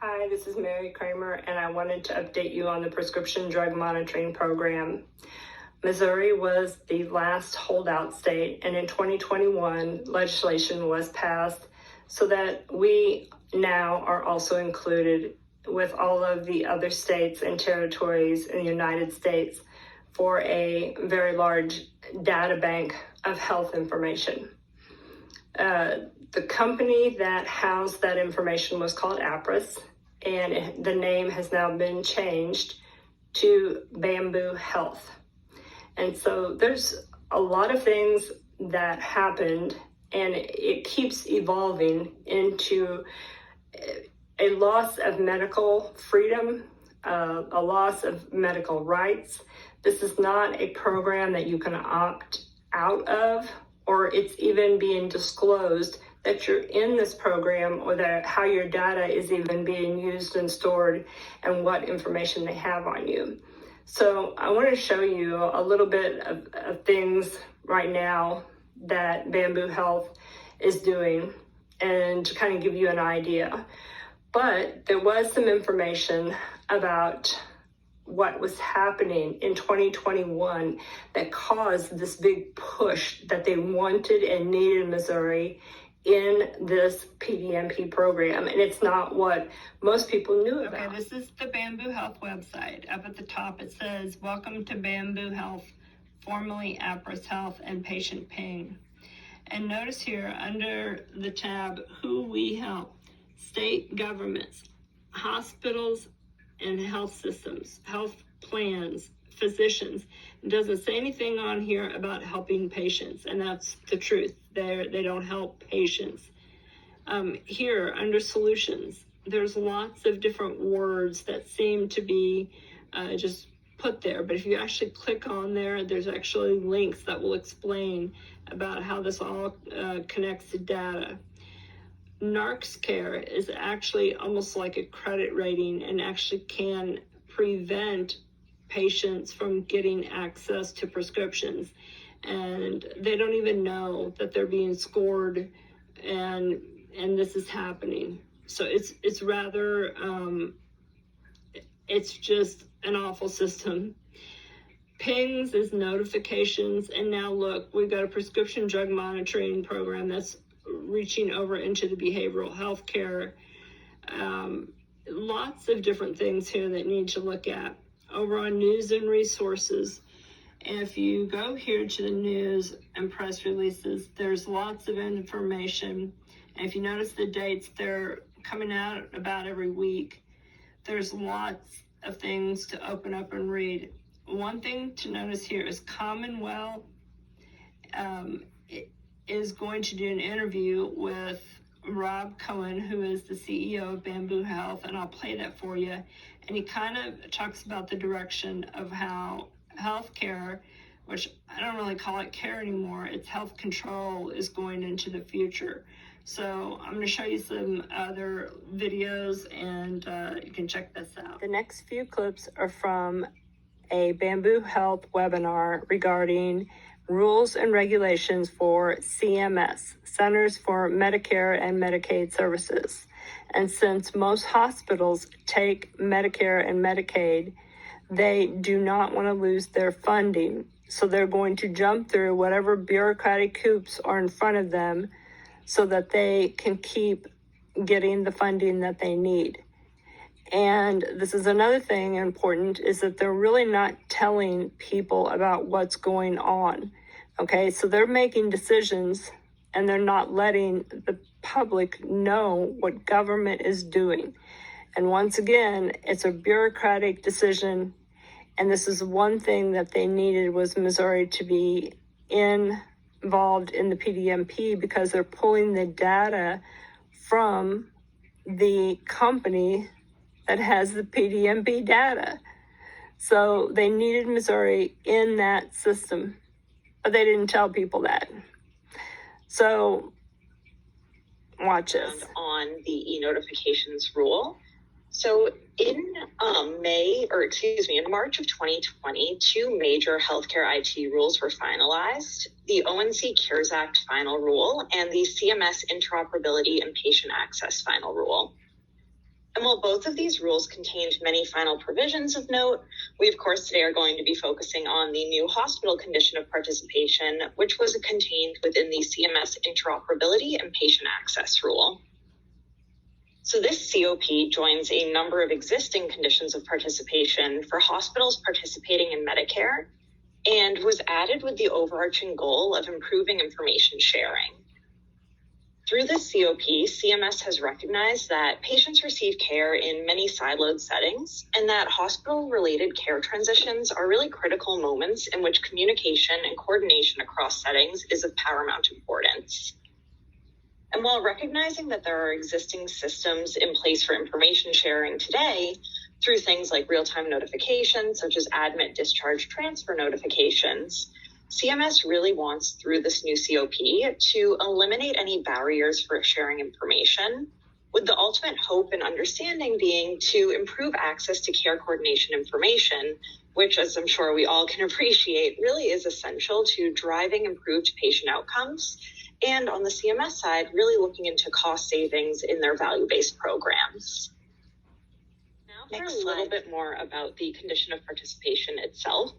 Hi, this is Mary Kramer, and I wanted to update you on the prescription drug monitoring program. Missouri was the last holdout state, and in 2021, legislation was passed so that we now are also included with all of the other states and territories in the United States for a very large data bank of health information. The company that housed that information was called Apris, and the name has now been changed to Bamboo Health. And so there's a lot of things that happened, and it keeps evolving into a loss of medical freedom, a loss of medical rights. This is not a program that you can opt out of, or it's even being disclosed that you're in this program, or that how your data is even being used and stored, and what information they have on you. So I want to show you a little bit of things right now that Bamboo Health is doing, and to kind of give you an idea. But there was some information about what was happening in 2021 that caused this big push that they wanted and needed in Missouri in this PDMP program. And it's not what most people knew about. Okay, this is the Bamboo Health website. Up at the top it says, "Welcome to Bamboo Health, formerly Apris Health and Patient Ping." And notice here under the tab, who we help: state governments, hospitals and health systems, health plans, physicians. It doesn't say anything on here about helping patients, and that's the truth. They don't help patients. Here under solutions, there's lots of different words that seem to be just put there, but if you actually click on there, there's actually links that will explain about how this all connects to data. NARCS Care is actually almost like a credit rating, and actually can prevent patients from getting access to prescriptions, and they don't even know that they're being scored, and this is happening. So it's rather it's just an awful system. PINGS is notifications, and now look, we've got a prescription drug monitoring program that's reaching over into the behavioral health care. Lots of different things here that need to look at. Over on news and resources, if you go here to the news and press releases, there's lots of information. And if you notice the dates, they're coming out about every week. There's lots of things to open up and read. One thing to notice here is Commonwealth is going to do an interview with Rob Cohen, who is the CEO of Bamboo Health, and I'll play that for you. And he kind of talks about the direction of how healthcare, which I don't really call it care anymore, it's health control, is going into the future. So I'm going to show you some other videos, and you can check this out. The next few clips are from a Bamboo Health webinar regarding rules and regulations for CMS, Centers for Medicare and Medicaid Services. And since most hospitals take Medicare and Medicaid, they do not want to lose their funding. So they're going to jump through whatever bureaucratic hoops are in front of them so that they can keep getting the funding that they need. And this is another thing important, is that they're really not telling people about what's going on. Okay, so they're making decisions and they're not letting the public know what government is doing. And once again, it's a bureaucratic decision. And this is one thing that they needed, was Missouri to be involved in the PDMP, because they're pulling the data from the company that has the PDMP data. So they needed Missouri in that system, but they didn't tell people that. So watch this. On the e-notifications rule. So in March of 2020, two major healthcare IT rules were finalized: the ONC CARES Act final rule and the CMS interoperability and patient access final rule. And while both of these rules contained many final provisions of note, we of course today are going to be focusing on the new hospital condition of participation, which was contained within the CMS interoperability and patient access rule. So this COP joins a number of existing conditions of participation for hospitals participating in Medicare and was added with the overarching goal of improving information sharing. Through this COP, CMS has recognized that patients receive care in many siloed settings and that hospital-related care transitions are really critical moments in which communication and coordination across settings is of paramount importance. And while recognizing that there are existing systems in place for information sharing today through things like real-time notifications, such as admit discharge transfer notifications, CMS really wants, through this new COP, to eliminate any barriers for sharing information, with the ultimate hope and understanding being to improve access to care coordination information, which, as I'm sure we all can appreciate, really is essential to driving improved patient outcomes, and on the CMS side, really looking into cost savings in their value-based programs. Now for a little bit more about the condition of participation itself.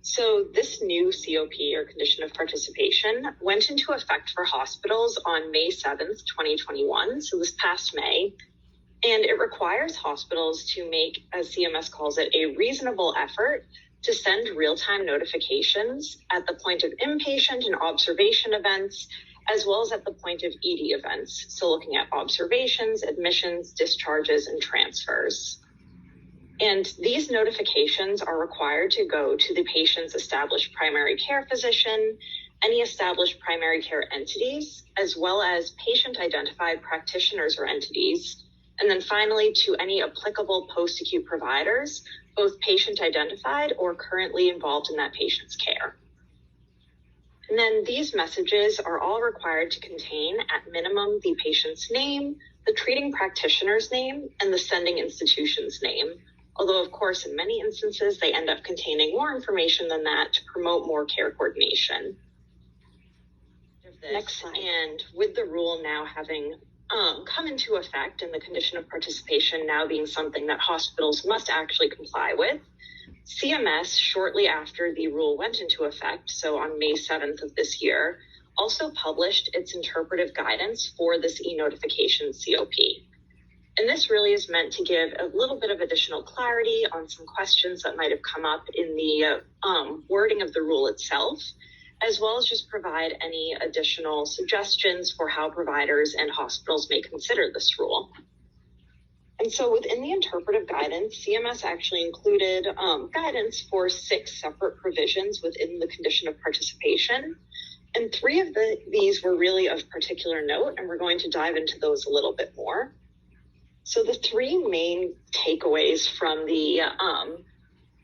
So this new COP, or condition of participation, went into effect for hospitals on May 7th, 2021, so this past May, and it requires hospitals to make, as CMS calls it, a reasonable effort to send real-time notifications at the point of inpatient and observation events, as well as at the point of ED events, so looking at observations, admissions, discharges, and transfers. And these notifications are required to go to the patient's established primary care physician, any established primary care entities, as well as patient-identified practitioners or entities, and then finally to any applicable post-acute providers, both patient-identified or currently involved in that patient's care. And then these messages are all required to contain, at minimum, the patient's name, the treating practitioner's name, and the sending institution's name. Although, of course, in many instances, they end up containing more information than that to promote more care coordination. Next slide. And with the rule now having come into effect and the condition of participation now being something that hospitals must actually comply with, CMS, shortly after the rule went into effect, so on May 7th of this year, also published its interpretive guidance for this e-notification COP. And this really is meant to give a little bit of additional clarity on some questions that might have come up in the wording of the rule itself, as well as just provide any additional suggestions for how providers and hospitals may consider this rule. And so within the interpretive guidance, CMS actually included guidance for 6 separate provisions within the condition of participation. And 3 of these were really of particular note, and we're going to dive into those a little bit more. So the 3 main takeaways from the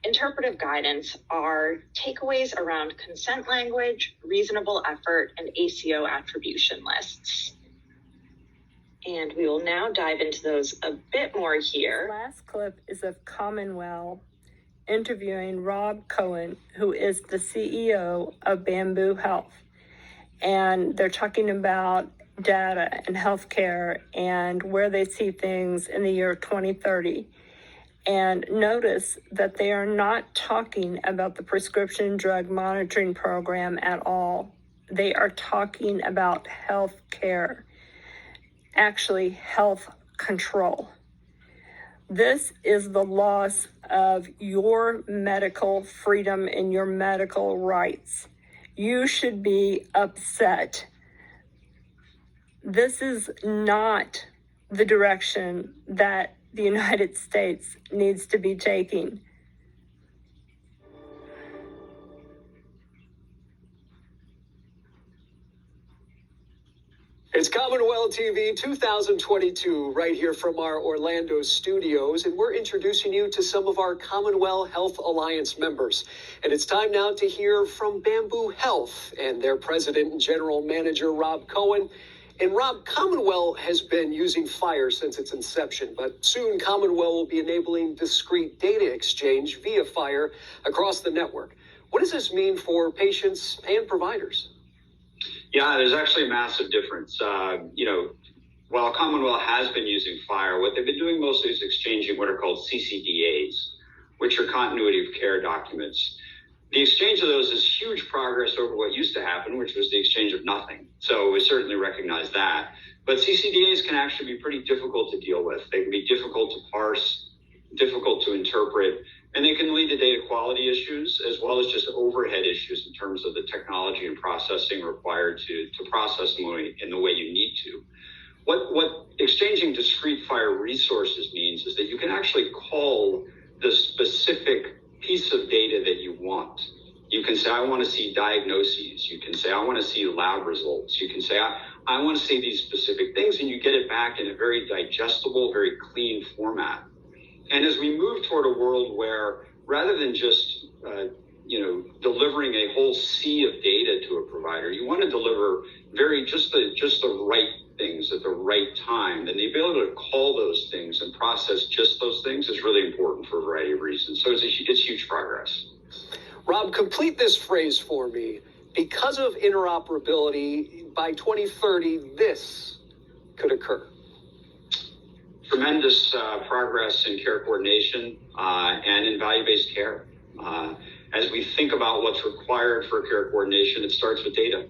interpretive guidance are takeaways around consent language, reasonable effort, and ACO attribution lists. And we will now dive into those a bit more here. This last clip is of Commonwealth interviewing Rob Cohen, who is the CEO of Bamboo Health. And they're talking about data and healthcare and where they see things in the year 2030. And notice that they are not talking about the prescription drug monitoring program at all. They are talking about healthcare, actually health control. This is the loss of your medical freedom and your medical rights. You should be upset. This is not the direction that the United States needs to be taking. It's Commonwealth TV 2022 right here from our Orlando studios, and we're introducing you to some of our Commonwealth Health Alliance members. And it's time now to hear from Bamboo Health and their president and general manager, Rob Cohen. And Rob, Commonwealth has been using FHIR since its inception, but soon Commonwealth will be enabling discrete data exchange via FHIR across the network. What does this mean for patients and providers? Yeah, there's actually a massive difference. while Commonwealth has been using FHIR, what they've been doing mostly is exchanging what are called CCDAs, which are continuity of care documents. The exchange of those is huge progress over what used to happen, which was the exchange of nothing. So we certainly recognize that. But CCDAs can actually be pretty difficult to deal with. They can be difficult to parse, difficult to interpret, and they can lead to data quality issues as well as just overhead issues in terms of the technology and processing required to process them in the way you need to. What exchanging discrete FHIR resources means is that you can actually call the specific piece of data that you want. You can say, I want to see diagnoses. You can say, I want to see lab results. You can say, I want to see these specific things, and you get it back in a very digestible, very clean format. And as we move toward a world where rather than just delivering a whole sea of data to a provider, you want to deliver just the right things at the right time, and the ability to call those things and process just those things is really important for a variety of reasons. So it's huge progress. Rob, complete this phrase for me. Because of interoperability, by 2030, this could occur. Tremendous progress in care coordination and in value-based care. As we think about what's required for care coordination, it starts with data,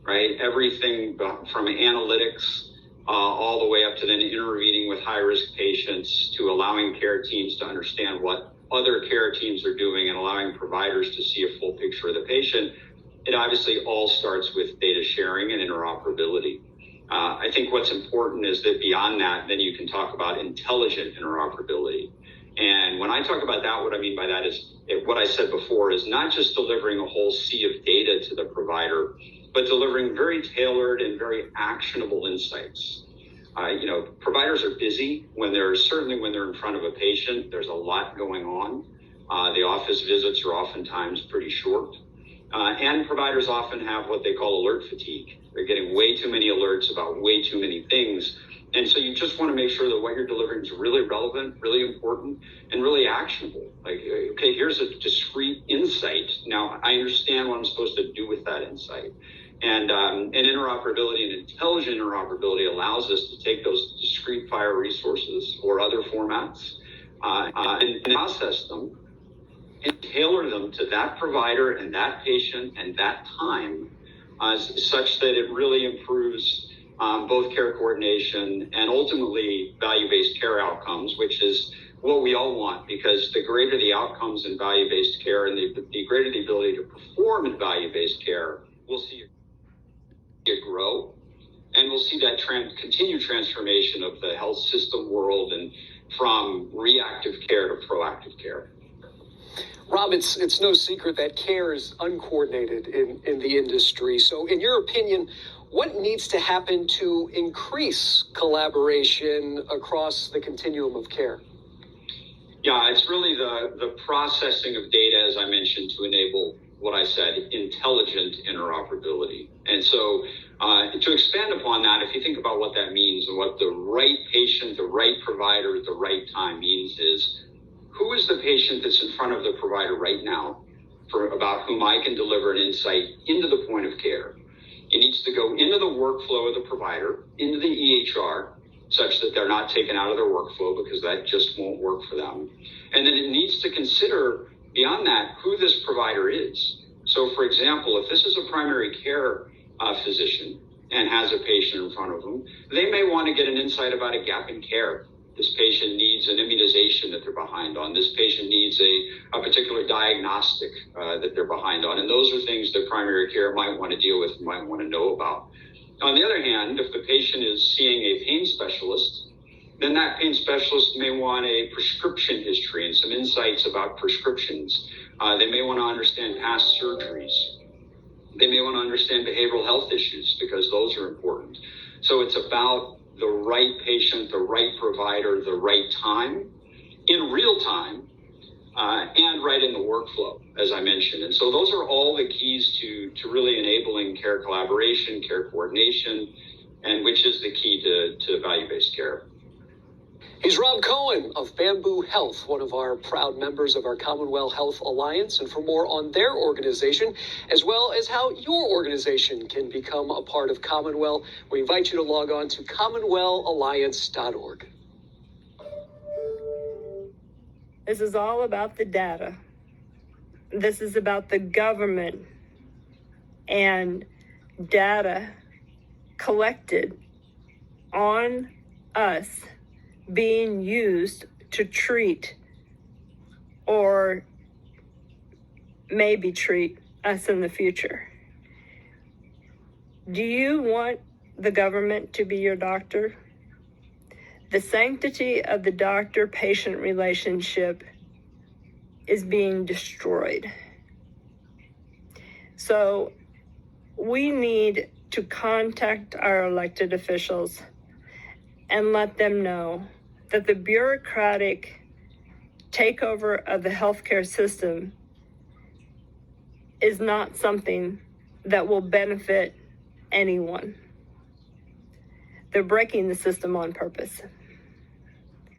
right? Everything from analytics all the way up to then intervening with high-risk patients to allowing care teams to understand what other care teams are doing and allowing providers to see a full picture of the patient. It obviously all starts with data sharing and interoperability. I think what's important is that beyond that, then you can talk about intelligent interoperability. And when I talk about that, what I mean by that is what I said before is not just delivering a whole sea of data to the provider, but delivering very tailored and very actionable insights. Providers are busy when they're in front of a patient. There's a lot going on. The office visits are oftentimes pretty short. And providers often have what they call alert fatigue. They're getting way too many alerts about way too many things. And so you just want to make sure that what you're delivering is really relevant, really important, and really actionable. Like, okay, here's a discrete insight. Now I understand what I'm supposed to do with that insight. And interoperability and intelligent interoperability allows us to take those discrete FHIR resources or other formats and process them and tailor them to that provider and that patient and that time such that it really improves both care coordination and ultimately value-based care outcomes, which is what we all want, because the greater the outcomes in value-based care and the greater the ability to perform in value-based care, we'll see it grow, and we'll see that continued transformation of the health system world and from reactive care to proactive care. Rob, it's no secret that care is uncoordinated in the industry. So in your opinion, what needs to happen to increase collaboration across the continuum of care? Yeah, it's really the processing of data, as I mentioned, to enable what I said, intelligent interoperability. And so to expand upon that, if you think about what that means and what the right patient, the right provider at the right time means is, who is the patient that's in front of the provider right now about whom I can deliver an insight into the point of care? It needs to go into the workflow of the provider, into the EHR, such that they're not taken out of their workflow because that just won't work for them. And then it needs to consider beyond that who this provider is. So for example, if this is a primary care physician and has a patient in front of them, they may want to get an insight about a gap in care. This patient needs an immunization that they're behind on. This patient needs a particular diagnostic that they're behind on. And those are things that primary care might want to deal with and might want to know about. On the other hand, if the patient is seeing a pain specialist, then that pain specialist may want a prescription history and some insights about prescriptions. They may want to understand past surgeries. They may want to understand behavioral health issues because those are important. So it's about the right patient, the right provider, the right time, in real time, and right in the workflow, as I mentioned. And so those are all the keys to really enabling care collaboration, care coordination, and which is the key to value-based care. He's Rob Cohen of Bamboo Health, one of our proud members of our Commonwealth Health Alliance. And for more on their organization, as well as how your organization can become a part of Commonwealth, we invite you to log on to commonwealthalliance.org. This is all about the data. This is about the government and data collected on us being used to treat or maybe treat us in the future. Do you want the government to be your doctor? The sanctity of the doctor-patient relationship is being destroyed. So we need to contact our elected officials and let them know that the bureaucratic takeover of the healthcare system is not something that will benefit anyone. They're breaking the system on purpose.